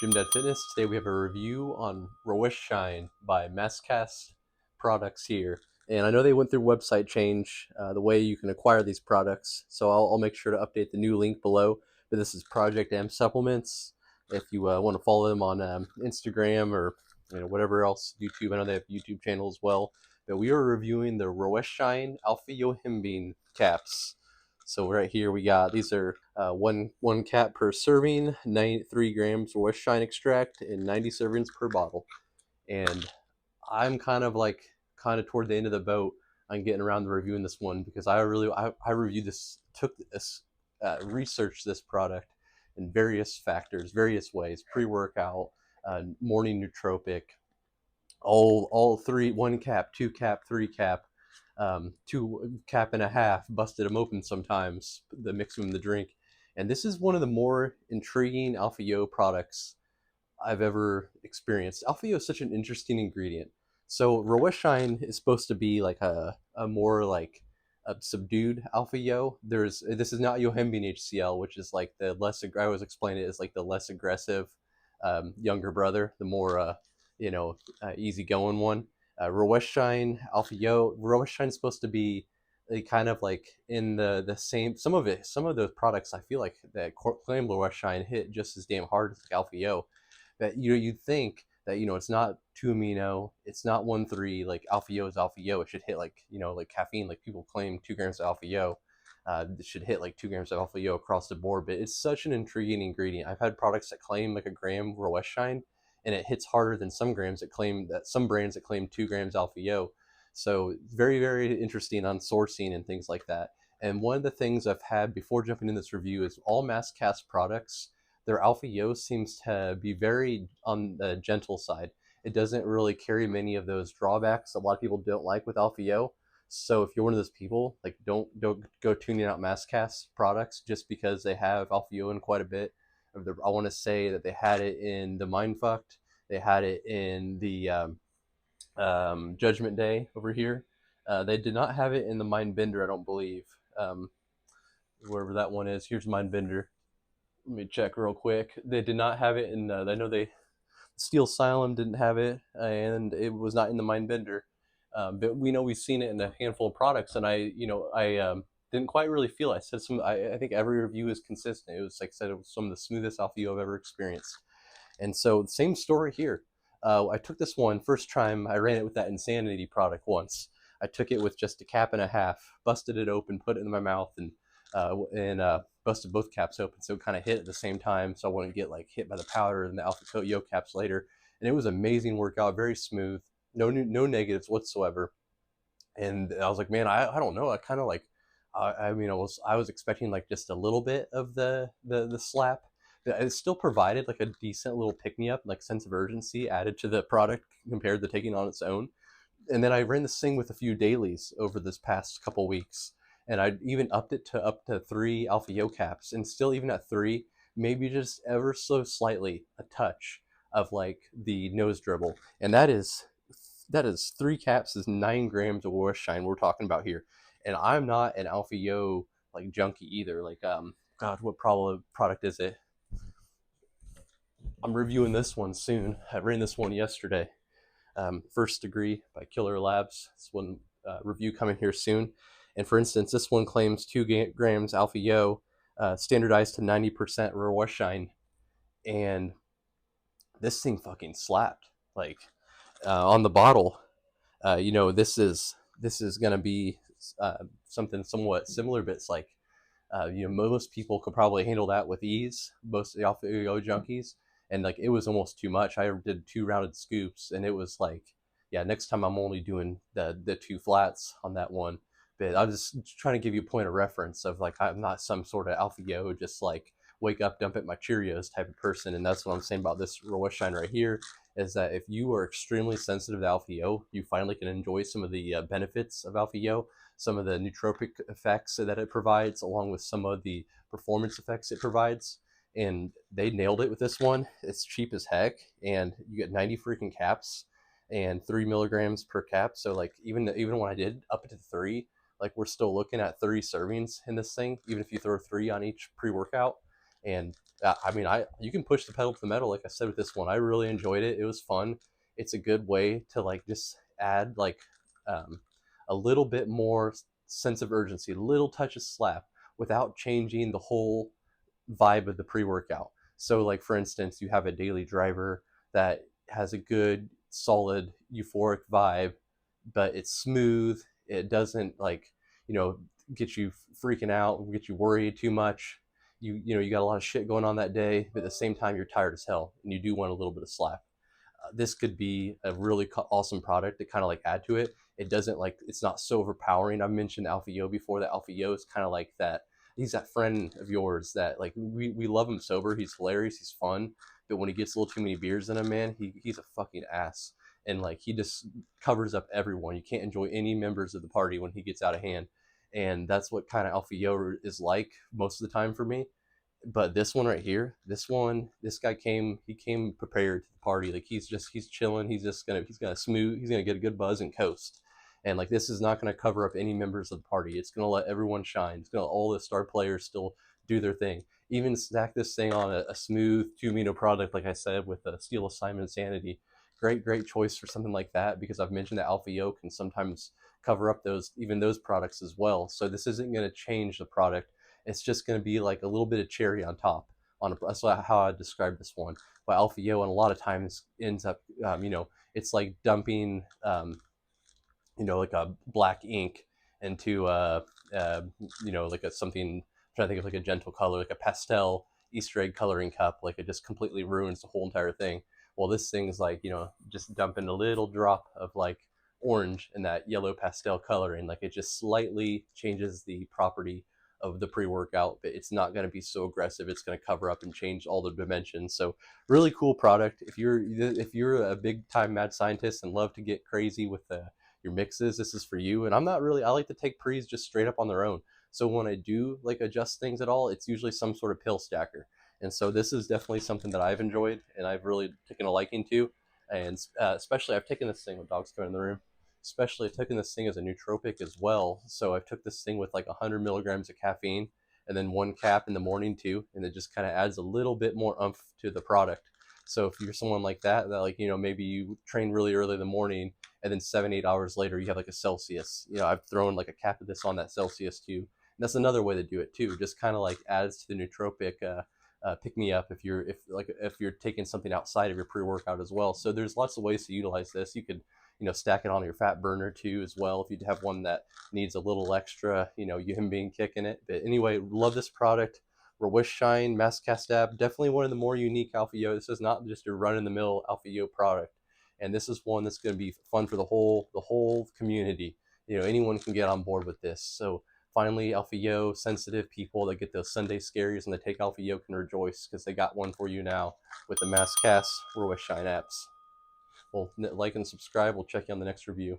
GYMDAD Fitness. Today we have a review on RUESCO Shine by Masscast Products here. And I know they went through website change, the way you can acquire these products. So I'll make sure to update the new link below. But this is Project M Supplements. If you want to follow them on Instagram or whatever else, YouTube. I know they have a YouTube channel as well. But we are reviewing the RUESCO Shine Alpha Yohimbine caps. So right here we got, these are one cap per serving, 93 grams RUESCO Shine extract, and 90 servings per bottle. And I'm kind of toward the end of the boat on getting around to reviewing this one, because I reviewed this, researched this product in various factors, various ways: pre-workout, morning nootropic, all three: 1 cap, 2 cap, 3 cap, 2 cap and a half, busted them open sometimes, the mix them in the drink. And this is one of the more intriguing Alpha Yo products I've ever experienced. Alpha Yo is such an interesting ingredient. So RUESCO Shine is supposed to be like a more like a subdued Alpha Yo. This is not Yohimbine HCl, which is like the less, I always explain it as like the less aggressive younger brother, the more easygoing one. RUESCO Shine Alpha Yo. RUESCO Shine is supposed to be kind of like in the same. Some of those products I feel like that claim RUESCO Shine hit just as damn hard as like Alpha Yo. That you'd think that it's not 2 amino, it's not 1,3, like Alpha Yo is Alpha Yo. It should hit like like caffeine, like people claim 2 grams of Alpha Yo. It should hit like 2 grams of Alpha Yo across the board. But it's such an intriguing ingredient. I've had products that claim like a gram RUESCO Shine, and it hits harder than some brands that claim 2 grams Alpha Yo. So very, very interesting on sourcing and things like that. And one of the things I've had before jumping in this review is all Masscast products, their Alpha Yo seems to be very on the gentle side. It doesn't really carry many of those drawbacks a lot of people don't like with Alpha Yo. So if you're one of those people, like, don't go tuning out Masscast products just because they have Alpha Yo in quite a bit. I want to say that they had it in the Mindfucked. They had it in the Judgment Day over here. They did not have it in the Mindbender, I don't believe. Wherever that one is. Here's Mindbender. Let me check real quick. They did not have it in. I know Steel Asylum didn't have it, and it was not in the Mindbender. But we know we've seen it in a handful of products, and I didn't quite really feel it. I said I think every review is consistent. It was like I said, it was some of the smoothest Alpha Yo I've ever experienced. And so same story here. I took this one first time. I ran it with that Insanity product once. I took it with just a cap and a half, busted it open, put it in my mouth, and busted both caps open, so it kind of hit at the same time, so I wouldn't get like hit by the powder and the Alpha Yo caps later. And it was an amazing workout, very smooth, no negatives whatsoever. And I was like, man, I don't know, I kind of like, I was expecting like just a little bit of the slap. It still provided like a decent little pick me up, like sense of urgency added to the product compared to taking on its own. And then I ran this thing with a few dailies over this past couple weeks, and I even upped it to up to 3 Alpha Yo caps, and still even at 3, maybe just ever so slightly a touch of like the nose dribble, and that is 3 caps is 9 grams of RUESCO Shine we're talking about here. And I'm not an Alpha Yo like junkie either. Like God, what product is it? I'm reviewing this one soon. I ran this one yesterday. First Degree by Killer Labs. This one review coming here soon. And for instance, this one claims 2 grams Alpha Yo, standardized to 90% RUESCO Shine, and this thing fucking slapped. Like on the bottle, this is gonna be something somewhat similar, but it's like most people could probably handle that with ease. Most of the Alpha Yo junkies. And like it was almost too much. I did 2 rounded scoops, and it was like, yeah, next time I'm only doing the 2 flats on that one. But I'm just trying to give you a point of reference of like, I'm not some sort of Alpha Yo just like wake up, dump it my Cheerios type of person. And that's what I'm saying about this RUESCO Shine right here, is that if you are extremely sensitive to Alpha Yo, you finally can enjoy some of the benefits of Alpha Yo, some of the nootropic effects that it provides, along with some of the performance effects it provides. And they nailed it with this one. It's cheap as heck, and you get 90 freaking caps and 3 milligrams per cap. So like even when I did up to 3, like we're still looking at 30 servings in this thing, even if you throw 3 on each pre-workout. And I mean, you can push the pedal to the metal, like I said with this one. I really enjoyed it. It was fun. It's a good way to like just add like um, a little bit more sense of urgency, a little touch of slap, without changing the whole vibe of the pre-workout. So like for instance, you have a daily driver that has a good solid euphoric vibe, but it's smooth. It doesn't like, you know, get you freaking out, get you worried too much. You got a lot of shit going on that day, but at the same time you're tired as hell and you do want a little bit of slap. This could be a really awesome product to kind of like add to it. It doesn't like, it's not so overpowering. I've mentioned Alpha Yo before. That Alpha Yo is kind of like that. He's that friend of yours that like we love him sober. He's hilarious. He's fun. But when he gets a little too many beers in him, man, he's a fucking ass. And like he just covers up everyone. You can't enjoy any members of the party when he gets out of hand. And that's what kind of Alpha Yo is like most of the time for me. But this one right here, this guy he came prepared to the party. Like he's chilling. He's gonna get a good buzz and coast. And like this is not gonna cover up any members of the party. It's gonna let everyone shine. It's gonna let all the star players still do their thing. Even stack this thing on a smooth 2 amino product, like I said, with a Steel Assignment Insanity. Great choice for something like that, because I've mentioned that Alpha Yo can sometimes cover up those products as well. So this isn't going to change the product. It's just going to be like a little bit of cherry on top. That's how I describe this one. But Alpha Yo, and a lot of times ends up, it's like dumping, like a black ink into, like something. I'm trying to think of like a gentle color, like a pastel Easter egg coloring cup. Like it just completely ruins the whole entire thing. Well, this thing's like, just dumping a little drop of like orange in that yellow pastel coloring. Like it just slightly changes the property of the pre-workout, but it's not going to be so aggressive. It's going to cover up and change all the dimensions. So really cool product. If you're a big time mad scientist and love to get crazy with your mixes, this is for you. And I like to take pre's just straight up on their own. So when I do like adjust things at all, it's usually some sort of pill stacker. And so this is definitely something that I've enjoyed and I've really taken a liking to. And especially I've taken this thing with dogs coming in the room. Especially I've taken this thing as a nootropic as well. So I've took this thing with like 100 milligrams of caffeine and then 1 cap in the morning too. And it just kind of adds a little bit more oomph to the product. So if you're someone like that like, maybe you train really early in the morning and then 7-8 hours later you have like a Celsius, I've thrown like a cap of this on that Celsius too. And that's another way to do it too. Just kind of like adds to the nootropic pick me up if you're taking something outside of your pre-workout as well. So there's lots of ways to utilize this. You could stack it on your fat burner too as well if you have one that needs a little extra, him being kicking it. But anyway, love this product. Rewish Shine Mask Castab, definitely one of the more unique Alpha Yo. This is not just your run-in-the-mill Alpha Yo product, and this is one that's going to be fun for the whole community. Anyone can get on board with this. So finally, Alpha Yo sensitive people that get those Sunday scaries and they take Alpha Yo can rejoice because they got one for you now with the Mask Cast Rewish Shine apps. Well, like and subscribe. We'll check you on the next review.